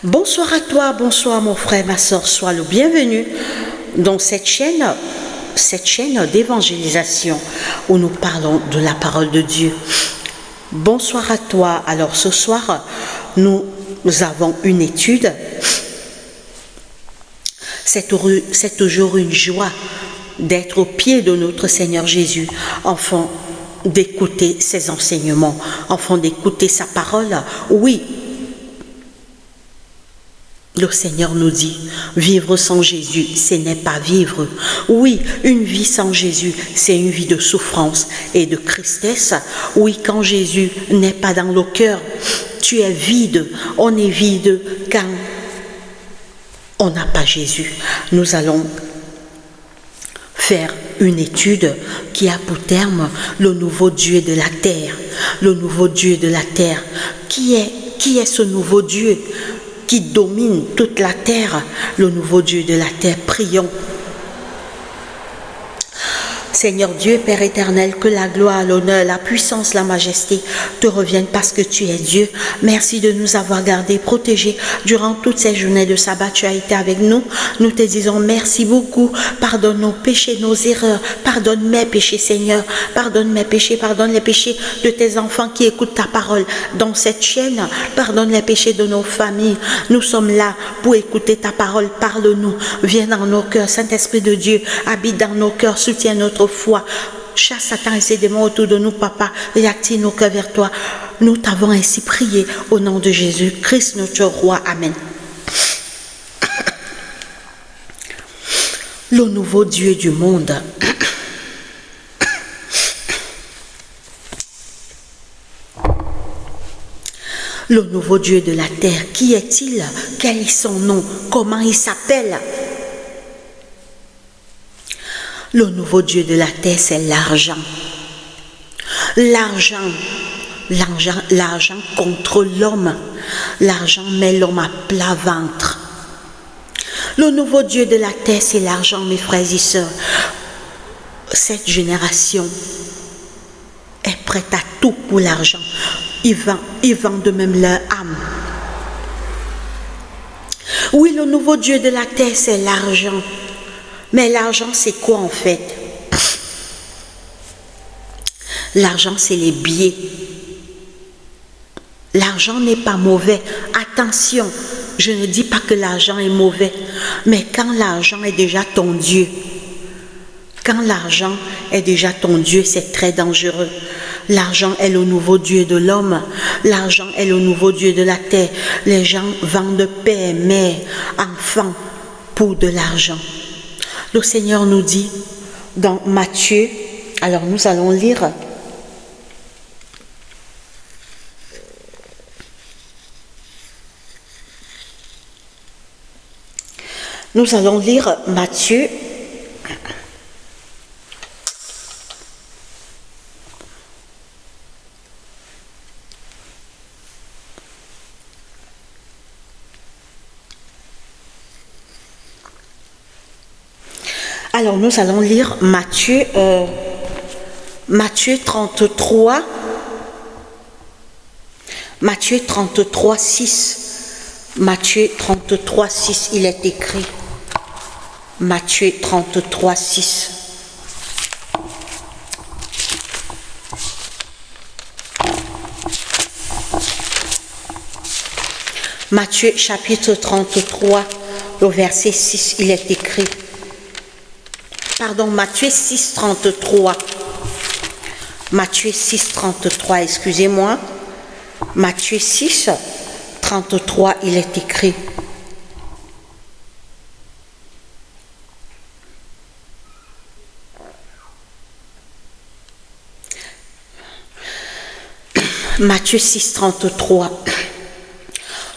Bonsoir à toi, bonsoir mon frère, ma soeur, sois le bienvenu dans cette chaîne d'évangélisation où nous parlons de la parole de Dieu. Bonsoir à toi. Alors ce soir, nous avons une étude. C'est toujours une joie d'être au pied de notre Seigneur Jésus, afin d'écouter ses enseignements, afin d'écouter sa parole. Oui, le Seigneur nous dit, vivre sans Jésus, ce n'est pas vivre. Oui, une vie sans Jésus, c'est une vie de souffrance et de tristesse. Oui, quand Jésus n'est pas dans le cœur, tu es vide. On est vide quand on n'a pas Jésus. Nous allons faire une étude qui a pour terme le nouveau Dieu de la terre. Le nouveau Dieu de la terre. Qui est ce nouveau Dieu qui domine toute la terre? Le nouveau Dieu de la terre. Prions. Seigneur Dieu, Père éternel, que la gloire, l'honneur, la puissance, la majesté te reviennent parce que tu es Dieu. Merci de nous avoir gardés, protégés durant toutes ces journées de sabbat. Tu as été avec nous. Nous te disons merci beaucoup. Pardonne nos péchés, nos erreurs. Pardonne mes péchés, Seigneur. Pardonne mes péchés. Pardonne les péchés de tes enfants qui écoutent ta parole dans cette chaîne. Pardonne les péchés de nos familles. Nous sommes là pour écouter ta parole. Parle-nous. Viens dans nos cœurs. Saint-Esprit de Dieu, habite dans nos cœurs. Soutiens notre foi. Chasse Satan et ses démons autour de nous, papa, et active nos cœurs vers toi. Nous t'avons ainsi prié au nom de Jésus Christ, notre roi. Amen. Le nouveau Dieu du monde. Le nouveau Dieu de la terre. Qui est-il? Quel est son nom? Comment il s'appelle? Le nouveau Dieu de la terre, c'est l'argent. L'argent contre l'homme. L'argent met l'homme à plat ventre. Le nouveau Dieu de la terre, c'est l'argent, mes frères et sœurs. Cette génération est prête à tout pour l'argent. Ils vendent de même leur âme. Oui, le nouveau Dieu de la terre, c'est l'argent. Mais l'argent, c'est quoi en fait? L'argent, c'est les billets. L'argent n'est pas mauvais. Attention, je ne dis pas que l'argent est mauvais. Mais quand l'argent est déjà ton Dieu, c'est très dangereux. L'argent est le nouveau Dieu de l'homme. L'argent est le nouveau Dieu de la terre. Les gens vendent père, mère, enfants pour de l'argent. Le Seigneur nous dit dans Matthieu, alors nous allons lire Matthieu Alors, nous allons lire Matthieu 33, Matthieu 33, 6. Matthieu 33, 6, il est écrit. Matthieu 33, 6. Matthieu chapitre 33, le verset 6, il est écrit. Pardon, Matthieu 6, 33. Matthieu 6, 33, excusez-moi. Matthieu 6, 33, il est écrit. Matthieu 6, 33.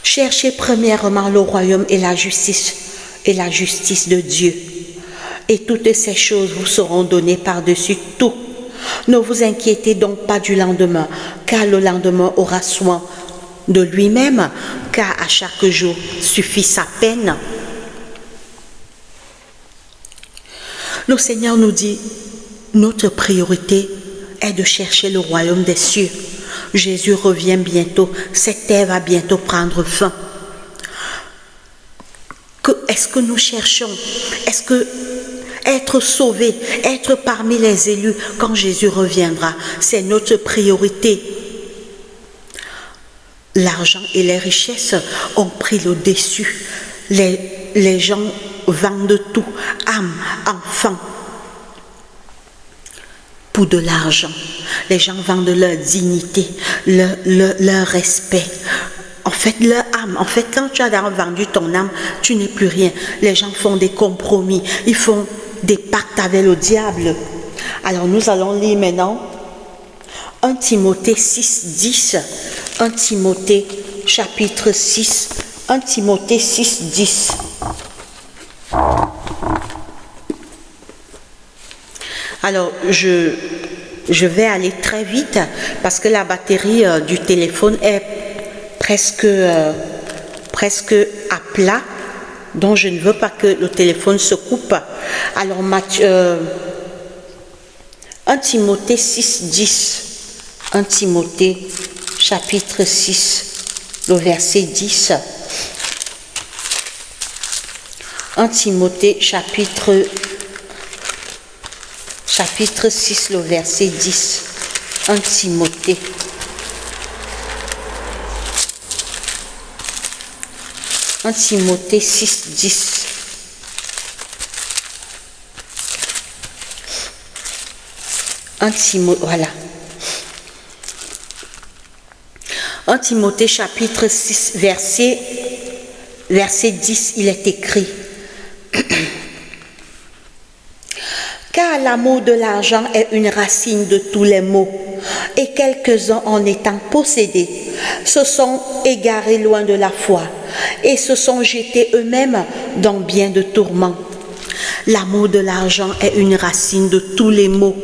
Cherchez premièrement le royaume et la justice de Dieu. Et toutes ces choses vous seront données par-dessus tout. Ne vous inquiétez donc pas du lendemain, car le lendemain aura soin de lui-même, car à chaque jour suffit sa peine. Le Seigneur nous dit, notre priorité est de chercher le royaume des cieux. Jésus revient bientôt, cette terre va bientôt prendre fin. est-ce que nous cherchons? Est-ce que être sauvé, être parmi les élus quand Jésus reviendra, c'est notre priorité? L'argent et les richesses ont pris le dessus. Les gens vendent tout, âme, enfants, pour de l'argent. Les gens vendent leur dignité, leur respect. En fait, leur âme. En fait, quand tu as vendu ton âme, tu n'es plus rien. Les gens font des compromis. Ils font des pactes avec le diable. Alors, nous allons lire maintenant 1 Timothée 6, 10. 1 Timothée chapitre 6. 1 Timothée 6, 10. Alors, je vais aller très vite parce que la batterie du téléphone est presque à plat, donc je ne veux pas que le téléphone se coupe. Alors, 1 Timothée 6, 10. 1 Timothée chapitre 6, le verset 10. 1 Timothée chapitre 6, le verset 10. 1 Timothée. 1 Timothée 6, 10. Voilà. 1 Timothée chapitre 6, verset 10, il est écrit. Car l'amour de l'argent est une racine de tous les maux, et quelques-uns en étant possédés se sont égarés loin de la foi, et se sont jetés eux-mêmes dans bien de tourments. L'amour de l'argent est une racine de tous les maux.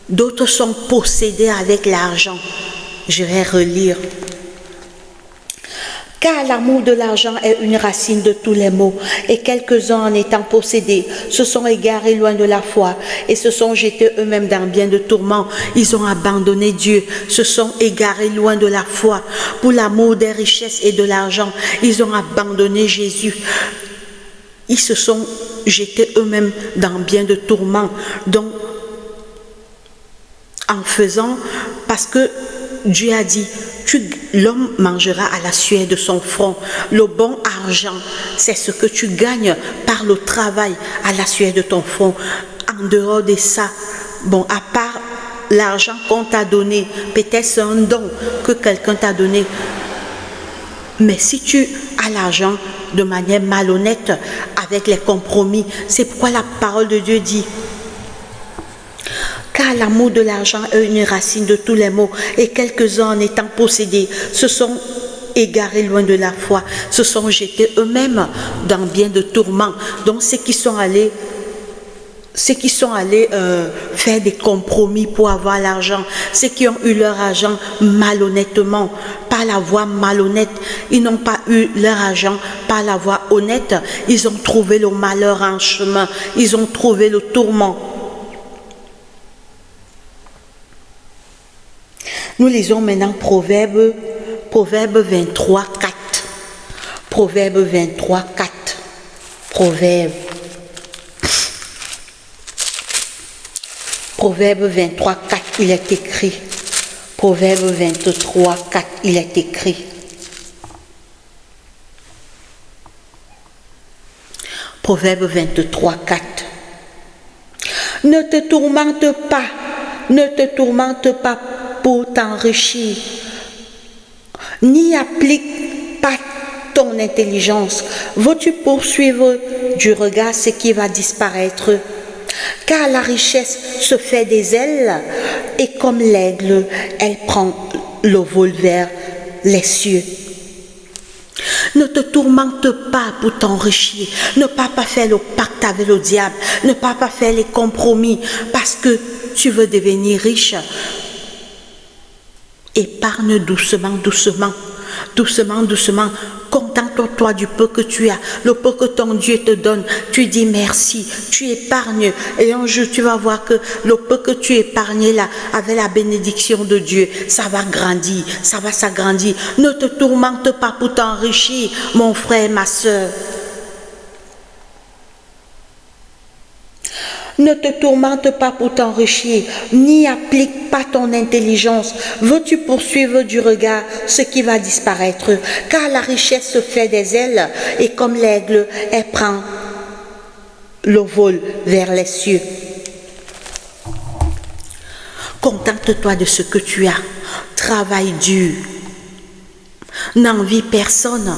D'autres sont possédés avec l'argent. Je vais relire. Car l'amour de l'argent est une racine de tous les maux, et quelques-uns en étant possédés se sont égarés loin de la foi et se sont jetés eux-mêmes dans bien de tourments. Ils ont abandonné Dieu, se sont égarés loin de la foi. Pour l'amour des richesses et de l'argent, ils ont abandonné Jésus. Ils se sont jetés eux-mêmes dans bien de tourments. Donc, en faisant, parce que Dieu a dit, l'homme mangera à la sueur de son front. Le bon argent, c'est ce que tu gagnes par le travail à la sueur de ton front. En dehors de ça, bon, à part l'argent qu'on t'a donné, peut-être c'est un don que quelqu'un t'a donné. Mais si tu as l'argent de manière malhonnête, avec les compromis, c'est pourquoi la parole de Dieu dit, car l'amour de l'argent est une racine de tous les maux, et quelques-uns en étant possédés se sont égarés loin de la foi, se sont jetés eux-mêmes dans bien de tourments. Donc ceux qui sont allés faire des compromis pour avoir l'argent, ceux qui ont eu leur argent malhonnêtement, par la voie malhonnête, ils n'ont pas eu leur argent par la voie honnête, ils ont trouvé le malheur en chemin, ils ont trouvé le tourment. Nous lisons maintenant Proverbe 23, 4. Proverbe 23, 4. Proverbe 23, 4, il est écrit. Proverbe 23, 4, il est écrit. Proverbe 23, 4. Ne te tourmente pas pour t'enrichir, n'y applique pas ton intelligence. Veux-tu poursuivre du regard ce qui va disparaître? Car la richesse se fait des ailes, et comme l'aigle, elle prend le vol vers les cieux. Ne te tourmente pas pour t'enrichir, ne pas faire le pacte avec le diable, ne pas faire les compromis parce que tu veux devenir riche. Épargne doucement, doucement, doucement, doucement. Contente-toi du peu que tu as, le peu que ton Dieu te donne. Tu dis merci, tu épargnes. Et un jour, tu vas voir que le peu que tu épargnes là, avec la bénédiction de Dieu, ça va grandir, ça va s'agrandir. Ne te tourmente pas pour t'enrichir, mon frère, ma soeur. Ne te tourmente pas pour t'enrichir, n'y applique pas ton intelligence. Veux-tu poursuivre du regard ce qui va disparaître? Car la richesse se fait des ailes, et comme l'aigle, elle prend le vol vers les cieux. Contente-toi de ce que tu as. Travaille dur. N'envie personne.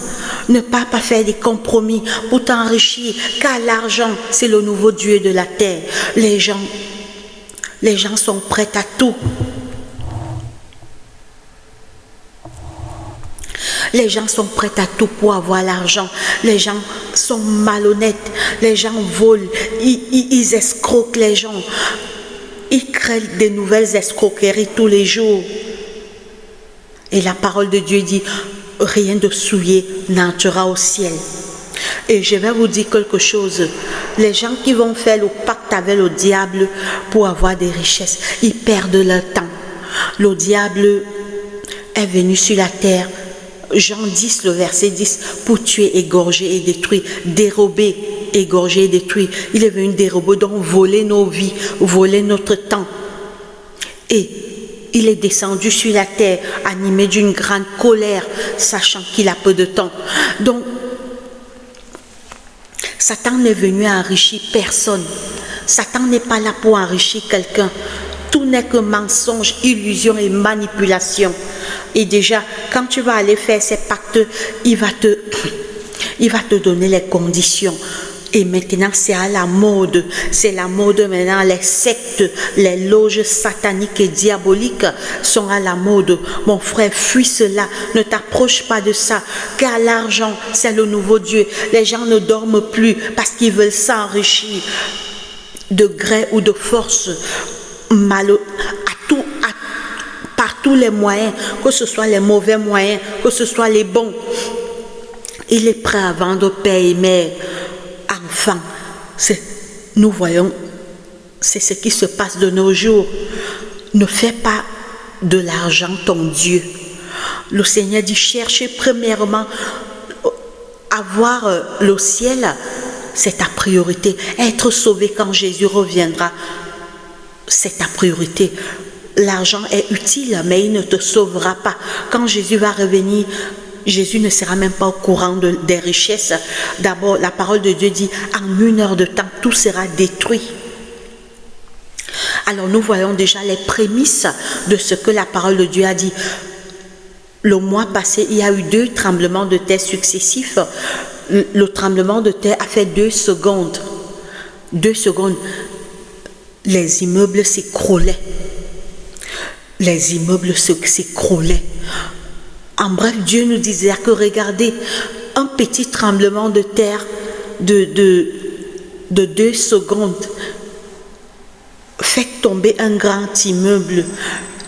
Ne pas faire des compromis pour t'enrichir, car l'argent, c'est le nouveau Dieu de la terre. Les gens sont prêts à tout. Les gens sont prêts à tout pour avoir l'argent. Les gens sont malhonnêtes. Les gens volent. Ils escroquent les gens. Ils créent des nouvelles escroqueries tous les jours. Et la parole de Dieu dit, rien de souillé n'entrera au ciel. Et je vais vous dire quelque chose. Les gens qui vont faire le pacte avec le diable pour avoir des richesses, ils perdent leur temps. Le diable est venu sur la terre, Jean 10, le verset 10, pour tuer, égorger et détruire, dérober, égorger et détruire. Il est venu dérober, donc voler nos vies, voler notre temps. Et il est descendu sur la terre, animé d'une grande colère, sachant qu'il a peu de temps. Donc, Satan n'est venu enrichir personne. Satan n'est pas là pour enrichir quelqu'un. Tout n'est que mensonge, illusion et manipulation. Et déjà, quand tu vas aller faire ces pactes, il va te donner les conditions. Et maintenant, c'est à la mode. C'est la mode maintenant. Les sectes, les loges sataniques et diaboliques sont à la mode. Mon frère, fuis cela. Ne t'approche pas de ça. Car l'argent, c'est le nouveau Dieu. Les gens ne dorment plus parce qu'ils veulent s'enrichir de gré ou de force. Par tous les moyens, que ce soit les mauvais moyens, que ce soit les bons. Il est prêt à vendre père et mère. Enfants, nous voyons, c'est ce qui se passe de nos jours. Ne fais pas de l'argent ton Dieu. Le Seigneur dit, cherchez premièrement avoir le ciel, c'est ta priorité. Être sauvé quand Jésus reviendra, c'est ta priorité. L'argent est utile, mais il ne te sauvera pas. Quand Jésus va revenir, Jésus ne sera même pas au courant des richesses. D'abord, la parole de Dieu dit, en 1 heure de temps, tout sera détruit. Alors nous voyons déjà les prémices de ce que la parole de Dieu a dit. Le mois passé, il y a eu 2 tremblements de terre successifs. Le tremblement de terre a fait 2 secondes. 2 secondes. Les immeubles s'écroulaient. Les immeubles s'écroulaient. En bref, Dieu nous disait que regardez, un petit tremblement de terre de 2 secondes fait tomber un grand immeuble.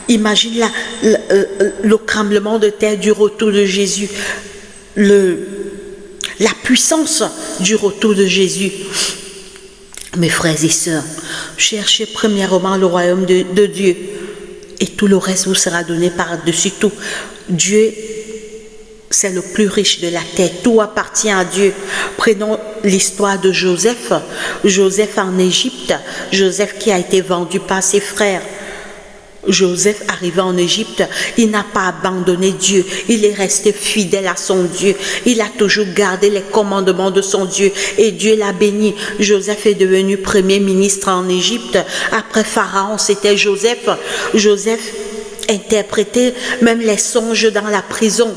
Imagine le tremblement de terre du retour de Jésus, la puissance du retour de Jésus. Mes frères et sœurs, cherchez premièrement le royaume de Dieu et tout le reste vous sera donné par-dessus tout. Dieu, c'est le plus riche de la terre. Tout appartient à Dieu. Prenons l'histoire de Joseph. Joseph en Égypte. Joseph qui a été vendu par ses frères. Joseph arrivé en Égypte, il n'a pas abandonné Dieu. Il est resté fidèle à son Dieu. Il a toujours gardé les commandements de son Dieu. Et Dieu l'a béni. Joseph est devenu premier ministre en Égypte. Après Pharaon, c'était Joseph. Joseph interpréter même les songes dans la prison.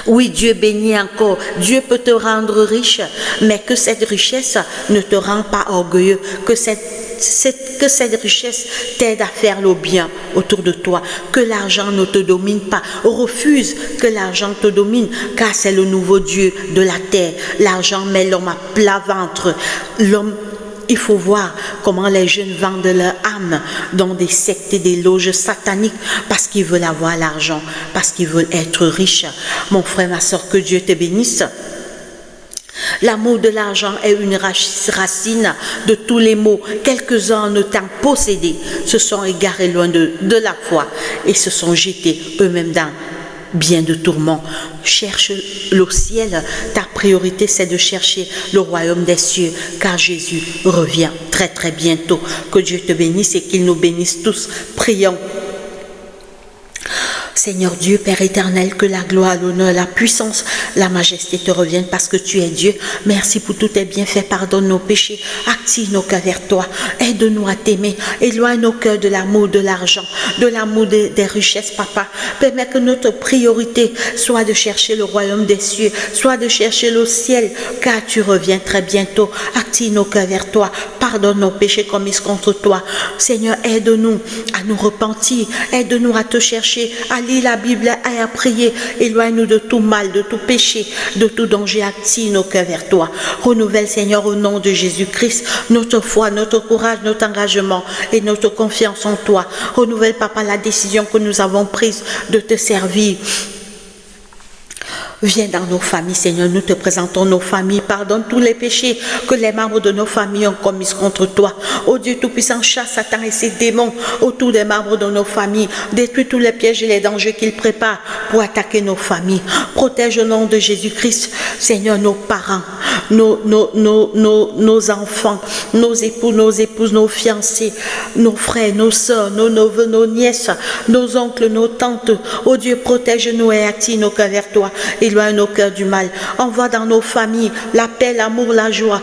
Oui, Dieu bénit encore. Dieu peut te rendre riche, mais que cette richesse ne te rend pas orgueilleux, que cette richesse t'aide à faire le bien autour de toi, que l'argent ne te domine pas. Refuse que l'argent te domine, car c'est le nouveau Dieu de la terre. L'argent met l'homme à plat ventre. Il faut voir comment les jeunes vendent leur âme dans des sectes et des loges sataniques parce qu'ils veulent avoir l'argent, parce qu'ils veulent être riches. Mon frère, ma soeur, que Dieu te bénisse. L'amour de l'argent est une racine de tous les maux. Quelques-uns en étant possédés se sont égarés loin de la foi et se sont jetés eux-mêmes bien de tourment. Cherche le ciel. Ta priorité, c'est de chercher le royaume des cieux, car Jésus revient très très bientôt. Que Dieu te bénisse et qu'il nous bénisse tous. Prions. Seigneur Dieu, Père éternel, que la gloire, l'honneur, la puissance, la majesté te reviennent parce que tu es Dieu. Merci pour tous tes bienfaits, pardonne nos péchés, active nos cœurs vers toi, aide-nous à t'aimer, éloigne nos cœurs de l'amour de l'argent, de l'amour des richesses, Papa. Permets que notre priorité soit de chercher le royaume des cieux, soit de chercher le ciel, car tu reviens très bientôt. Active nos cœurs vers toi, pardonne nos péchés commis contre toi. Seigneur, aide-nous à nous repentir, aide-nous à te chercher, à lire la Bible et à prier. Éloigne-nous de tout mal, de tout péché, de tout danger. Active nos cœurs vers toi. Renouvelle, Seigneur, au nom de Jésus-Christ, notre foi, notre courage, notre engagement et notre confiance en toi. Renouvelle, Papa, la décision que nous avons prise de te servir. Viens dans nos familles, Seigneur, nous te présentons nos familles. Pardonne tous les péchés que les membres de nos familles ont commis contre toi. Ô Dieu Tout-Puissant, chasse Satan et ses démons autour des membres de nos familles. Détruis tous les pièges et les dangers qu'ils préparent pour attaquer nos familles. Protège au nom de Jésus-Christ, Seigneur, nos parents, nos enfants, nos époux, nos épouses, nos fiancés, nos frères, nos soeurs, nos neveux, nos nièces, nos oncles, nos tantes. Ô Dieu, protège-nous et attire nos cœurs vers toi. Éloigne nos cœurs du mal. Envoie dans nos familles la paix, l'amour, la joie,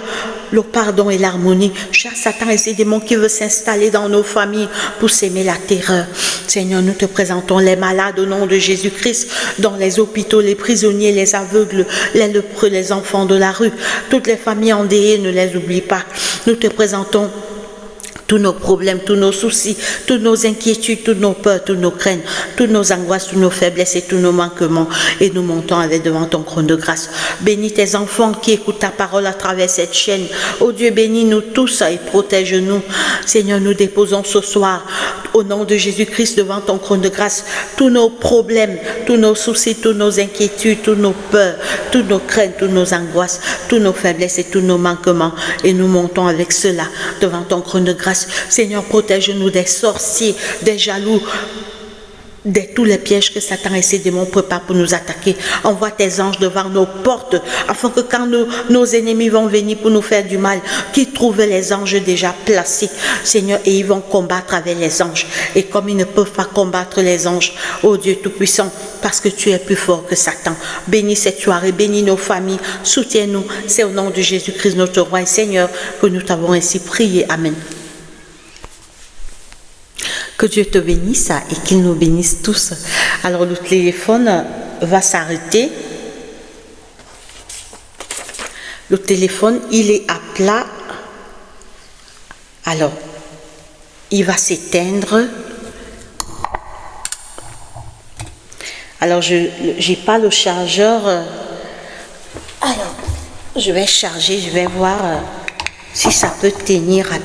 le pardon et l'harmonie. Chasse Satan et ses démons qui veulent s'installer dans nos familles pour s'aimer la terreur. Seigneur, nous te présentons les malades au nom de Jésus-Christ, dans les hôpitaux, les prisonniers, les aveugles, les lépreux, les enfants de la rue. Toutes les familles endeuillées, ne les oublie pas. Nous te présentons tous nos problèmes, tous nos soucis, toutes nos inquiétudes, toutes nos peurs, toutes nos craintes, toutes nos angoisses, toutes nos faiblesses et tous nos manquements. Et nous montons avec devant ton trône de grâce. Bénis tes enfants qui écoutent ta parole à travers cette chaîne. Oh Dieu, bénis-nous tous et protège-nous. Seigneur, nous déposons ce soir, au nom de Jésus-Christ, devant ton trône de grâce, tous nos problèmes, tous nos soucis, toutes nos inquiétudes, toutes nos peurs, toutes nos craintes, toutes nos angoisses, toutes nos faiblesses et tous nos manquements. Et nous montons avec cela devant ton trône de grâce. Seigneur, protège-nous des sorciers, des jaloux, de tous les pièges que Satan et ses démons préparent pour nous attaquer. Envoie tes anges devant nos portes, afin que quand nos ennemis vont venir pour nous faire du mal, qu'ils trouvent les anges déjà placés, Seigneur, et ils vont combattre avec les anges. Et comme ils ne peuvent pas combattre les anges, ô Dieu Tout-Puissant, parce que tu es plus fort que Satan, bénis cette soirée, bénis nos familles, soutiens-nous. C'est au nom de Jésus-Christ, notre roi et Seigneur, que nous t'avons ainsi prié. Amen. Que Dieu te bénisse et qu'il nous bénisse tous. Alors le téléphone va s'arrêter. Le téléphone, il est à plat. Alors, il va s'éteindre. Alors, je n'ai pas le chargeur. Alors, je vais charger, je vais voir si ça peut tenir rapidement.